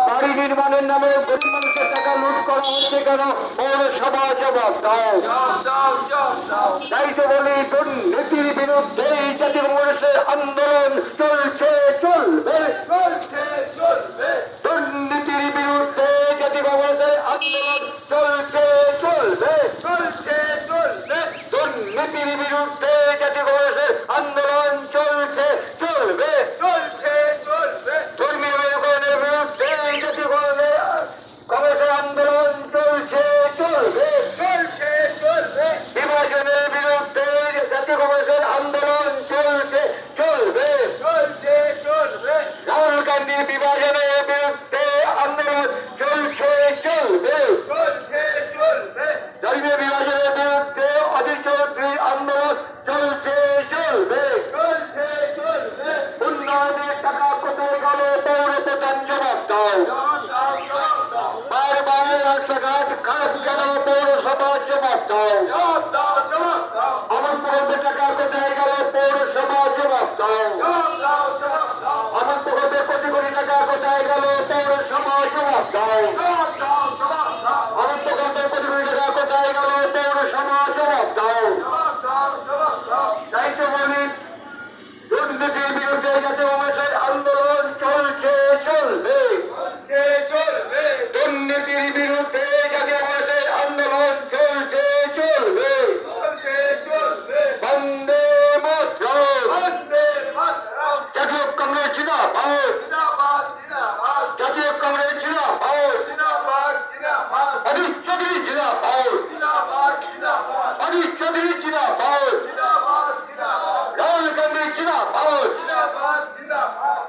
বাড়ি নির্মাণের নামে গরিব মানুষের টাকা লুট করা হচ্ছে কেন? পৌরসভা জবাব দাও। তাই তো বলি দুর্নীতির বিরুদ্ধে জাতীয় কংগ্রেসের আন্দোলন চলছে, চলবে। দুর্নীতির বিরুদ্ধে জাতীয় কংগ্রেসের আন্দোলন চলছে, চলবে। দুর্নীতির বিরুদ্ধে জাতীয় কংগ্রেসের আন্দোলন চলছে, চলবে। ধর্মীয় মেরুকরণের বিরুদ্ধে জাতীয় কংগ্রেসের আন্দোলন চলছে, চলবে। বিভাজনের বিরুদ্ধে জাতীয় কংগ্রেসের আন্দোলন চলছে, চলবে। রাহুল গান্ধীর বিভাজনের বিরুদ্ধে আন্দোলন চলছে, চলবে। ধর্মীয় বিভাজনের বিরুদ্ধে অধীর চৌধুরীর আন্দোলন চলছে, চলবে। উন্নয়নের টাকা কোথায় গেল? পৌর প্রধান জবাব দাও। বারবার রাস্তাঘাট খারাপ কেন? পৌরসভা জবাব দাও। আমার প্রকল্পের টাকা কোথায় গেল? পৌরসভা জবাব দাও। আমার প্রকল্পের কোটি কোটি টাকা কোথায় গেল? পৌরসভা জবাব দাও। আমার প্রকল্পের কোটি কোটি টাকা কোথায় গেল? পৌরসভা জবাব দাও। তাই তো বলি দুর্নীতির বিরুদ্ধে জাতীয় কংগ্রেসের আন্দোলন চলছে, চলবে। দুর্নীতির বিরুদ্ধে জাতীয় কংগ্রেসের আন্দোলন চলছে, চলবে। বন্দে মাতরম। জাতীয় কংগ্রেস জিন্দাবাদ। জাতীয় কংগ্রেস জিন্দাবাদ। অধীর চৌধুরী জিন্দাবাদ। অধীর চৌধুরী জিন্দাবাদ। রাহুল গান্ধী জিন্দাবাদ।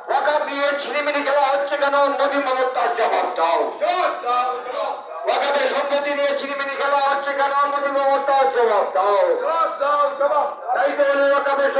ওয়াকাব নিয়ে ছিনিমিনি খেলা হচ্ছে কেন? মোদী মমতার জবাব দাও। ওয়াকাবের সম্পত্তি নিয়ে ছিনিমিনি খেলা হচ্ছে কেন? মোদী মমতার জবাব দাও। তাই তো বলে ওয়াকাবের